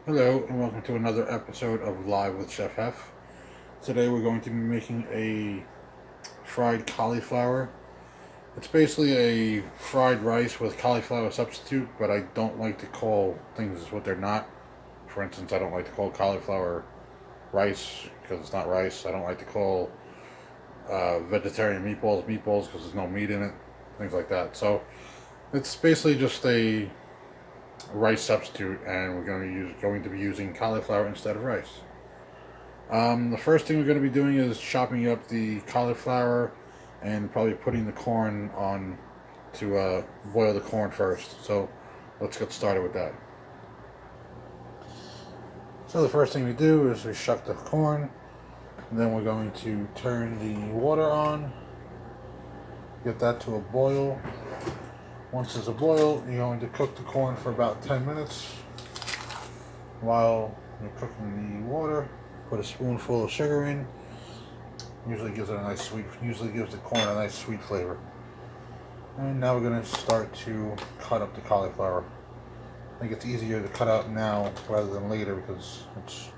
Hello and welcome to another episode of Live with Chef Heff. Today we're going to be making a fried cauliflower. It's basically a fried rice with cauliflower substitute, but I don't like to call things what they're not. For instance, I don't like to call cauliflower rice because it's not rice. I don't like to call vegetarian meatballs because there's no meat in it. Things like that. So it's basically just a rice substitute, and we're going to be using cauliflower instead of rice. The first thing we're going to be doing is chopping up the cauliflower and probably putting the corn on to boil the corn first. So let's get started with that. So the first thing we do is we shuck the corn, and then we're going to turn the water on, get that to a boil. Once there's a boil, you're going to cook the corn for about 10 minutes. While you're cooking the water, put a spoonful of sugar in. Usually gives the corn a nice sweet flavor. And now we're going to start to cut up the cauliflower. I think it's easier to cut out now rather than later because it's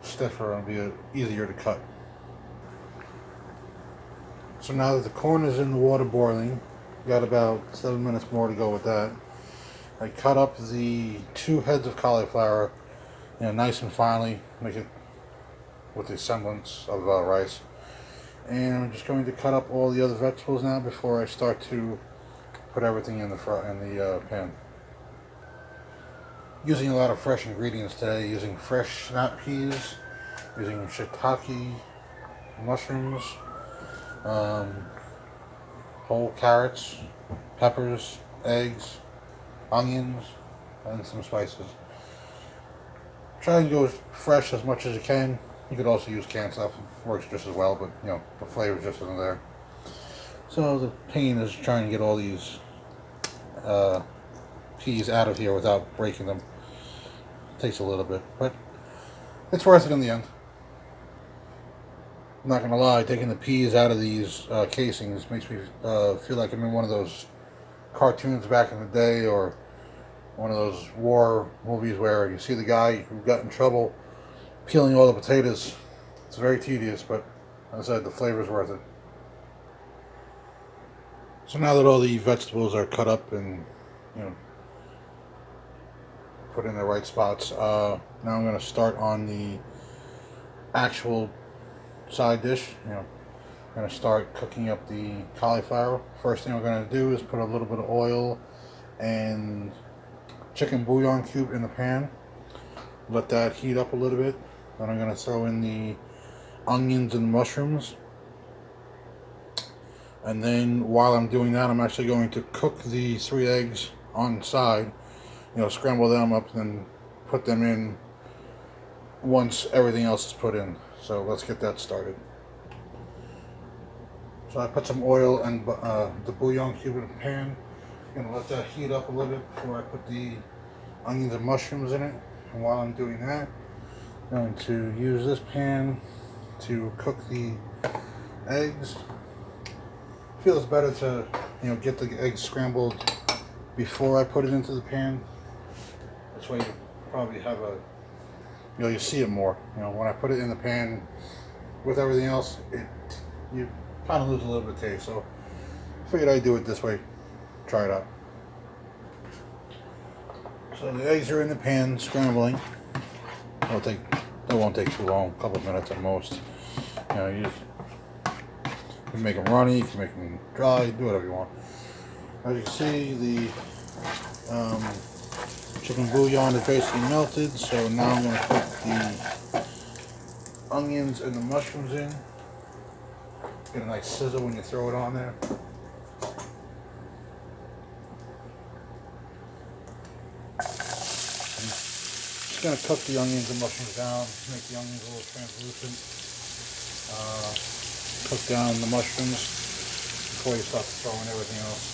stiffer and it'll be easier to cut. So now that the corn is in the water boiling, got about 7 minutes more to go with that. I cut up the 2 heads of cauliflower, nice and finely, make it with the semblance of rice. And I'm just going to cut up all the other vegetables now before I start to put everything in the pan. Using a lot of fresh ingredients today, using fresh snap peas, using shiitake mushrooms, whole carrots, peppers, eggs, onions, and some spices. Try and go fresh as much as you can. You could also use canned stuff. It works just as well, but the flavor just isn't there. So the pain is trying to get all these peas out of here without breaking them. It takes a little bit, but it's worth it in the end. I'm not gonna lie, taking the peas out of these casings makes me feel like I'm in one of those cartoons back in the day, or one of those war movies where you see the guy who got in trouble peeling all the potatoes. It's very tedious, but as I said, the flavor's worth it. So now that all the vegetables are cut up and put in the right spots, now I'm going to start on the actual side dish. I'm going to start cooking up the cauliflower. First thing we're going to do is put a little bit of oil and chicken bouillon cube in the pan. Let that heat up a little bit. Then I'm going to throw in the onions and mushrooms. And then while I'm doing that, I'm actually going to cook the 3 eggs on the side. Scramble them up and then put them in once everything else is put in. So let's get that started. So I put some oil and the bouillon cube in the pan. I'm going to let that heat up a little bit before I put the onions and mushrooms in it. And while I'm doing that, I'm going to use this pan to cook the eggs. Feels better to get the eggs scrambled before I put it into the pan. This way you probably have you see it more. When I put it in the pan with everything else, you kind of lose a little bit of taste. So I figured I'd do it this way. Try it out. So the eggs are in the pan scrambling. It won't take too long, a couple of minutes at most. You can make them runny, you can make them dry, do whatever you want. As you can see, the chicken bouillon is basically melted, so now I'm going to put the onions and the mushrooms in. Get a nice sizzle when you throw it on there. Just going to cook the onions and mushrooms down, make the onions a little translucent. Cook down the mushrooms before you start throwing everything else.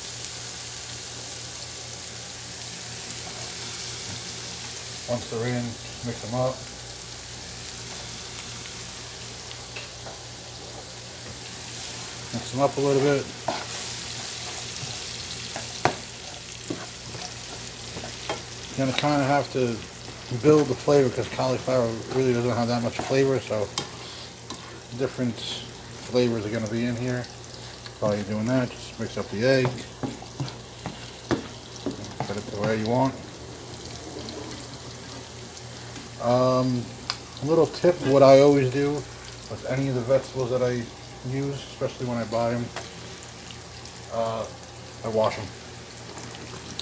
Once they're in, mix them up. Mix them up a little bit. You're going to kind of have to build the flavor, because cauliflower really doesn't have that much flavor, so different flavors are going to be in here. While you're doing that, just mix up the egg, put it the way you want. A little tip, what I always do with any of the vegetables that I use, especially when I buy them, I wash them.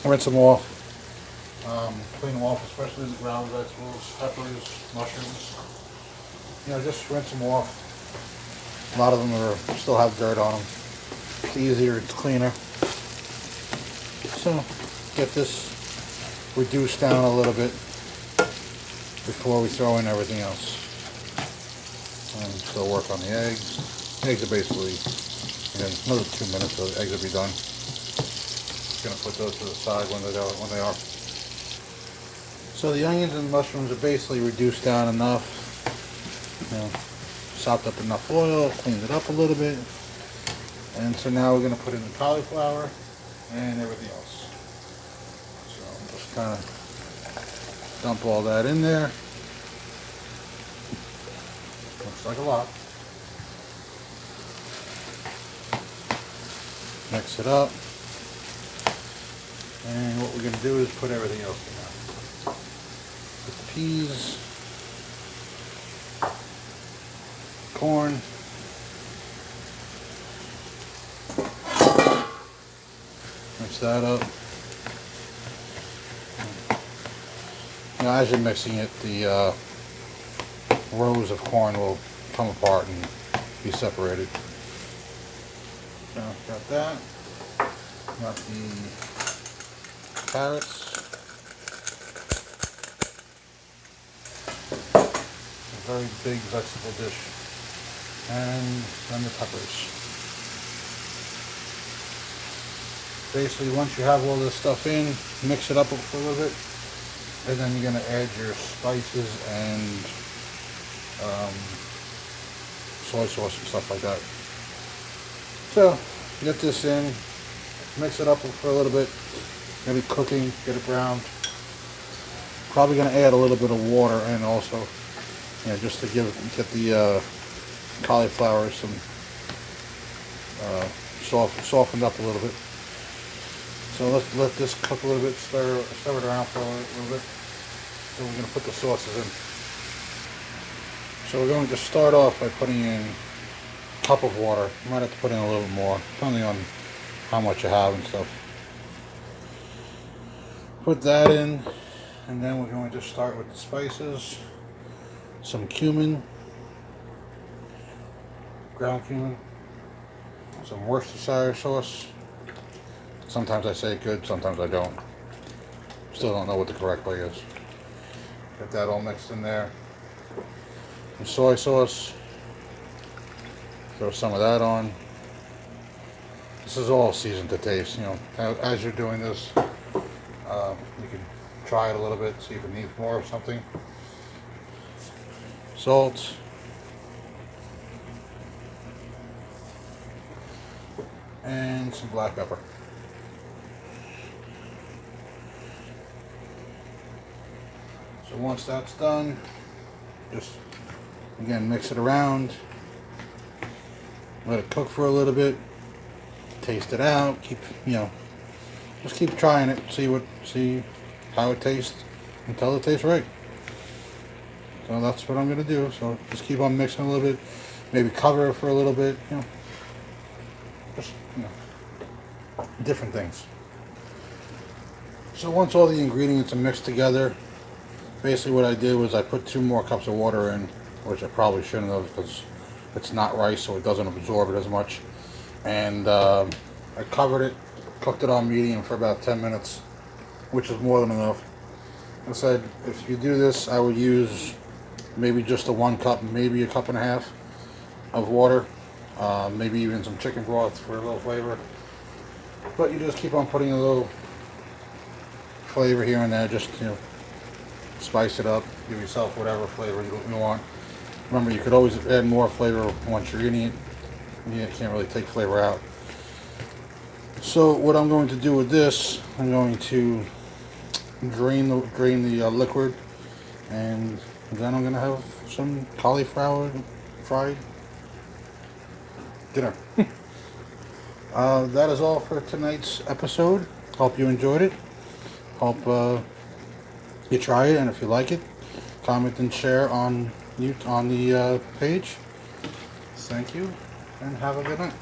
I rinse them off, clean them off, especially the ground vegetables, peppers, mushrooms. You know, just rinse them off. A lot of them still have dirt on them. It's easier, it's cleaner. So, get this reduced down a little bit before we throw in everything else. And still work on the eggs. Eggs are basically, again, another 2 minutes, so the eggs will be done. Just gonna put those to the side when they are. So the onions and mushrooms are basically reduced down enough. You know, sopped up enough oil, cleaned it up a little bit. And so now we're gonna put in the cauliflower and everything else. So just kind of dump all that in there. Looks like a lot. Mix it up. And what we're going to do is put everything else in now. Put the peas, corn, mix that up. Now, as you're mixing it, the rows of corn will come apart and be separated. So, got that. Got the carrots. A very big vegetable dish. And then the peppers. Basically, once you have all this stuff in, mix it up for a little bit. And then you're going to add your spices and soy sauce and stuff like that. So, get this in, mix it up for a little bit, maybe cooking, get it browned. Probably going to add a little bit of water in also, you know, just to get the cauliflower some softened up a little bit. So let's let this cook a little bit, stir it around for a little bit. Then we're going to put the sauces in. So we're going to start off by putting in a cup of water. You might have to put in a little bit more, depending on how much you have and stuff. Put that in, and then we're going to start with the spices. Some cumin, ground cumin, some Worcestershire sauce. Sometimes I say good, sometimes I don't. Still don't know what the correct way is. Get that all mixed in there. Some soy sauce. Throw some of that on. This is all seasoned to taste. You know, as you're doing this, you can try it a little bit, see if it needs more of something. Salt. And some black pepper. So once that's done, just again mix it around, let it cook for a little bit, taste it out, just keep trying it, see how it tastes until it tastes right. So that's what I'm gonna do. So just keep on mixing a little bit, maybe cover it for a little bit, just different things. So once all the ingredients are mixed together, basically what I did was I put 2 more cups of water in, which I probably shouldn't have because it's not rice, so it doesn't absorb it as much. And I covered it, cooked it on medium for about 10 minutes, which is more than enough. I said if you do this, I would use maybe just a 1 cup, maybe a cup and a half of water, maybe even some chicken broth for a little flavor. But you just keep on putting a little flavor here and there, just spice it up, give yourself whatever flavor you want. Remember, you could always add more flavor once you're eating it. You can't really take flavor out. So what I'm going to do with this, I'm going to drain the liquid And then I'm gonna have some cauliflower fried dinner. That is all for tonight's episode. Hope you enjoyed it. Hope you try it, and if you like it, comment and share on the page. Thank you, and have a good night.